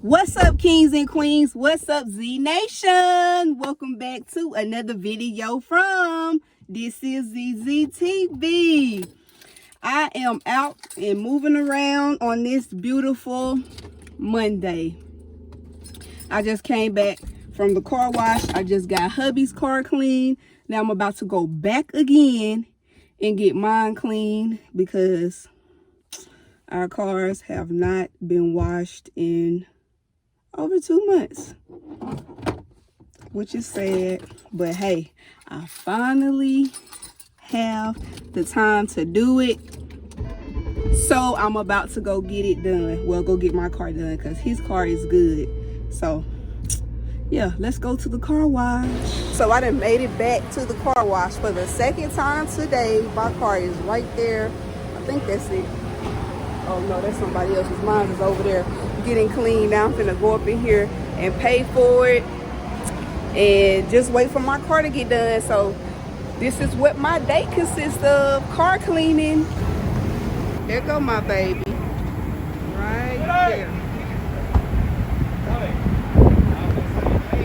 What's up, kings and queens? What's up, Z Nation? Welcome back to another video from This is ZZTV. I am out and moving around on this beautiful Monday. I just came back from the car wash. I just got hubby's car clean. Now I'm about to go back again and get mine clean because our cars have not been washed in over 2 months, which is sad. But hey, I finally have the time to do it, so I'm about to go get it done. Well, go get my car done because his car is good. So yeah, let's go to the car wash. So I done made it back to the car wash for the second time today. My car is right there. I think that's it. Oh no, that's somebody else's. Mine is over there getting clean. Now I'm finna go up in here and pay for it and just wait for my car to get done. So this is what my day consists of: car cleaning. There go my baby, right there.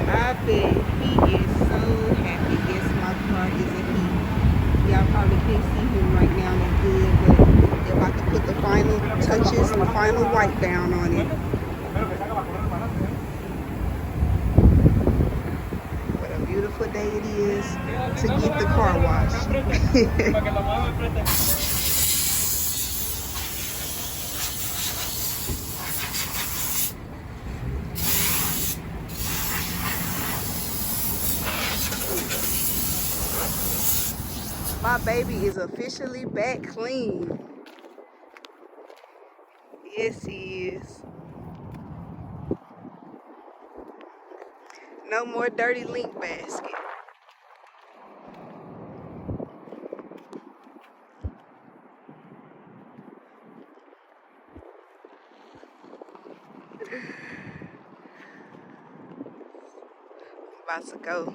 I bet he is so happy. Yes, my car is a heat. Y'all probably can't see him right now, that's good, but if I could put the final touches and the final wipe down on it. What a beautiful day it is to get the car washed. My baby is officially back clean. Yes, he is. No more dirty link basket. I'm about to go